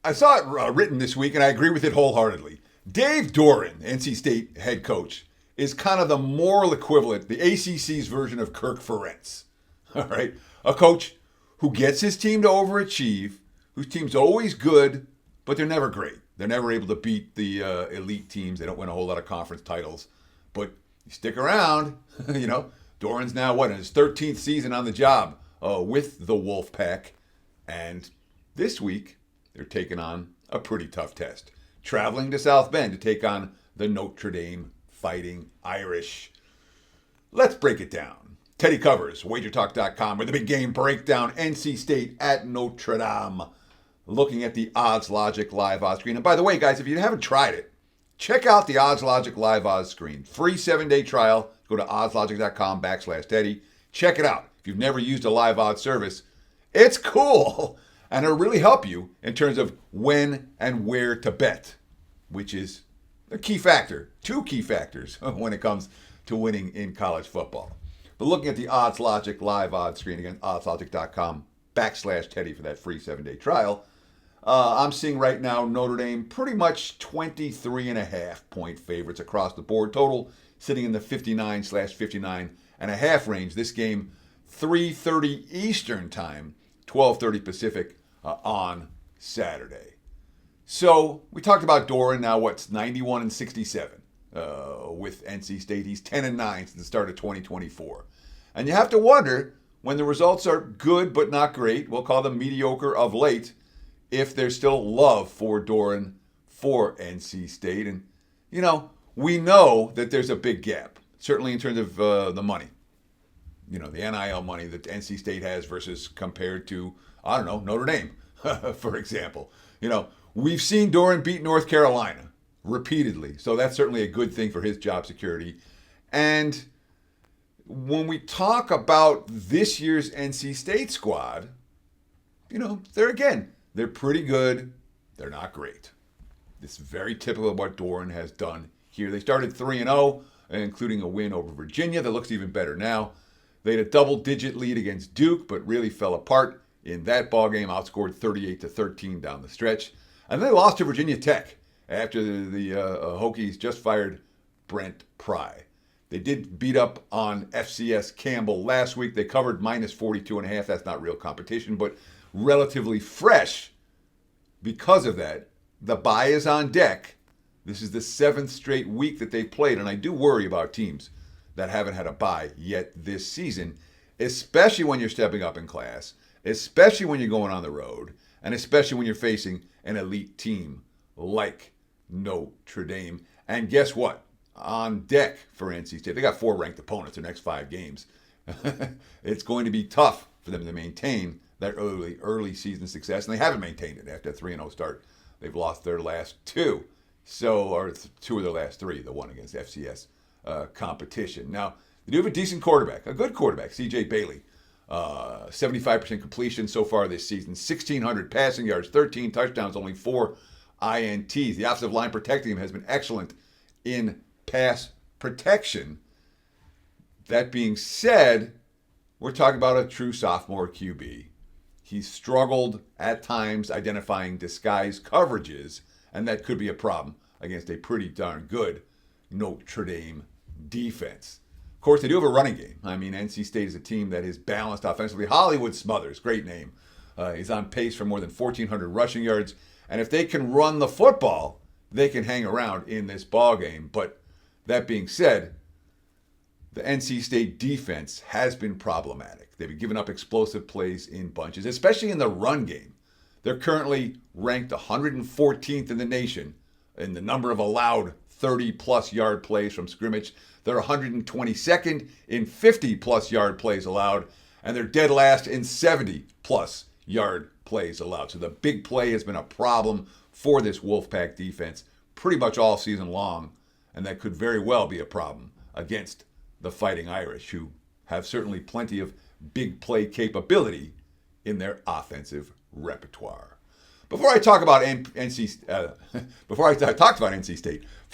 I saw it written this week, and I agree with it wholeheartedly. Dave Doran, NC State head coach, is kind of the moral equivalent, the ACC's version of Kirk Ferentz. All right? A coach who gets his team to overachieve, whose team's always good, but they're never great. They're never able to beat the elite teams. They don't win a whole lot of conference titles. But you stick around, Doran's now, in his 13th season on the job with the Wolfpack. And this week, they're taking on a pretty tough test. Traveling to South Bend to take on the Notre Dame Fighting Irish. Let's break it down. Teddy covers, WagerTalk.com, with the big game breakdown. NC State at Notre Dame. Looking at the Odds Logic live odds screen. And by the way, guys, if you haven't tried it, check out the Odds Logic live odds screen. Free 7-day trial. Go to oddslogic.com/Teddy. Check it out. If you've never used a live odds service, it's cool. And it'll really help you in terms of when and where to bet, which is a key factor, 2 key factors when it comes to winning in college football. But looking at the Odds Logic live odds screen, again, oddslogic.com/Teddy for that free 7-day trial. I'm seeing right now Notre Dame pretty much 23.5 point favorites across the board. Total sitting in the 59/59.5 range. This game, 3:30 Eastern time, 12:30 Pacific on Saturday. So we talked about Doran now, 91-67 with NC State. He's 10-9 since the start of 2024. And you have to wonder, when the results are good but not great, we'll call them mediocre of late, if there's still love for Doran for NC State. And, we know that there's a big gap, certainly in terms of the money. The NIL money that NC State has versus compared to, Notre Dame, for example. We've seen Doran beat North Carolina repeatedly, so that's certainly a good thing for his job security. And when we talk about this year's NC State squad, they're pretty good. They're not great. This is very typical of what Doran has done here. They started 3-0, including a win over Virginia that looks even better now. They had a double-digit lead against Duke, but really fell apart in that ballgame, outscored 38-13 down the stretch. And they lost to Virginia Tech after the Hokies just fired Brent Pry. They did beat up on FCS Campbell last week. They covered -42.5. That's not real competition, but relatively fresh because of that. The bye is on deck. This is the 7th straight week that they played, and I do worry about teams that haven't had a bye yet this season, especially when you're stepping up in class, especially when you're going on the road, and especially when you're facing an elite team like Notre Dame. And guess what? On deck for NC State, they got 4 ranked opponents their next 5 games. It's going to be tough for them to maintain that early season success, and they haven't maintained it after a 3-0 start. They've lost their last 2, or 2 of their last 3, the one against FCS competition. Now, they do have a decent quarterback, a good quarterback, C.J. Bailey. 75% completion so far this season, 1,600 passing yards, 13 touchdowns, only 4 INTs. The offensive line protecting him has been excellent in pass protection. That being said, we're talking about a true sophomore QB. He's struggled at times identifying disguise coverages, and that could be a problem against a pretty darn good Notre Dame defense. Of course, they do have a running game. NC State is a team that is balanced offensively. Hollywood Smothers, great name. He's on pace for more than 1,400 rushing yards. And if they can run the football, they can hang around in this ballgame. But that being said, the NC State defense has been problematic. They've been giving up explosive plays in bunches, especially in the run game. They're currently ranked 114th in the nation in the number of allowed 30-plus yard plays from scrimmage. They're 122nd in 50-plus yard plays allowed, and they're dead last in 70-plus yard plays allowed. So the big play has been a problem for this Wolfpack defense pretty much all season long, and that could very well be a problem against the Fighting Irish, who have certainly plenty of big play capability in their offensive repertoire. Before I talk about NC State, before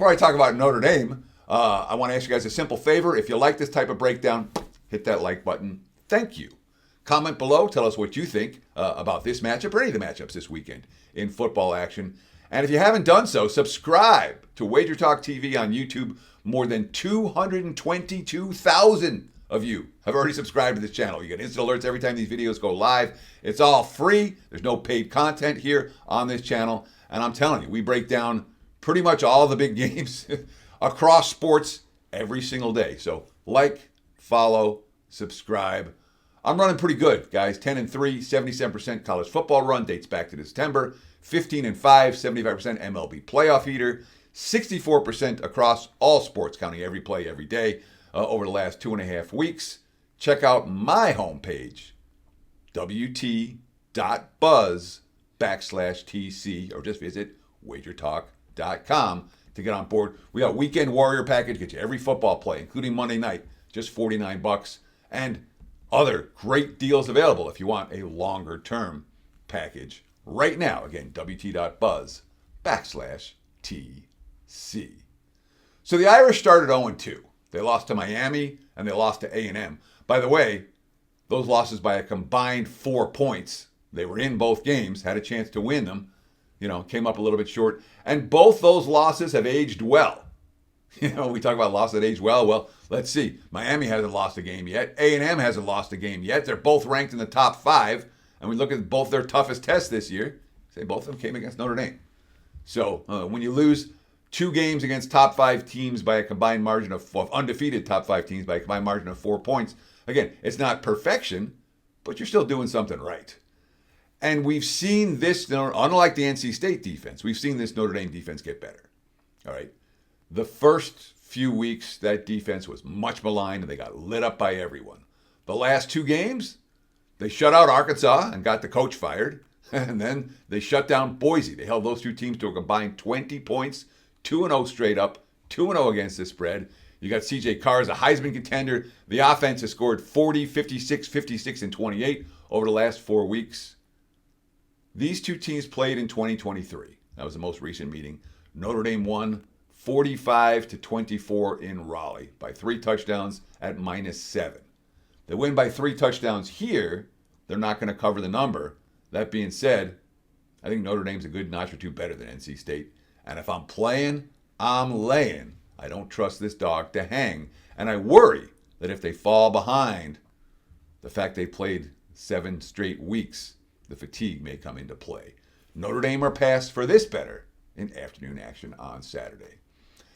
I talk about Notre Dame, I want to ask you guys a simple favor. If you like this type of breakdown, hit that like button. Thank you. Comment below. Tell us what you think about this matchup or any of the matchups this weekend in football action. And if you haven't done so, subscribe to WagerTalk TV on YouTube. More than 222,000 of you have already subscribed to this channel. You get instant alerts every time these videos go live. It's all free. There's no paid content here on this channel. And I'm telling you, we break down pretty much all the big games across sports every single day. So like, follow, subscribe. I'm running pretty good, guys. 10-3, 77% college football run, dates back to September. 15-5, 75% MLB playoff heater. 64% across all sports, counting every play every day over the last 2.5 weeks. Check out my homepage, wt.buzz/TC, or just visit WagerTalk.com to get on board. We got Weekend Warrior package, get you every football play, including Monday night, just $49, and other great deals available if you want a longer term package right now. Again, wt.buzz/TC. So the Irish started 0-2. They lost to Miami and they lost to A&M. By the way, those losses by a combined 4 points. They were in both games, had a chance to win them, came up a little bit short. And both those losses have aged well. We talk about losses that age well. Well, let's see. Miami hasn't lost a game yet. A&M hasn't lost a game yet. They're both ranked in the top 5. And we look at both their toughest tests this year. Say both of them came against Notre Dame. So when you lose 2 games against top 5 teams by a combined margin of undefeated top 5 teams by a combined margin of 4 points, again, it's not perfection, but you're still doing something right. And we've seen this, unlike the NC State defense, we've seen this Notre Dame defense get better. All right. The first few weeks, that defense was much maligned and they got lit up by everyone. The last 2 games, they shut out Arkansas and got the coach fired. And then they shut down Boise. They held those 2 teams to a combined 20 points, 2-0 straight up, 2-0 against the spread. You got C.J. Carr as a Heisman contender. The offense has scored 40, 56, 56, and 28 over the last 4 weeks. These 2 teams played in 2023. That was the most recent meeting. Notre Dame won 45-24 in Raleigh by 3 touchdowns at -7. They win by 3 touchdowns here. They're not going to cover the number. That being said, I think Notre Dame's a good notch or 2 better than NC State. And if I'm playing, I'm laying. I don't trust this dog to hang. And I worry that if they fall behind, the fact they played 7 straight weeks, the fatigue may come into play. Notre Dame are passed for this better in afternoon action on Saturday.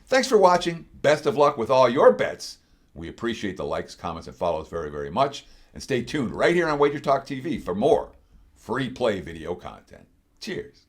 Thanks for watching. Best of luck with all your bets. We appreciate the likes, comments, and follows very, very much. And stay tuned right here on WagerTalk TV for more free play video content. Cheers.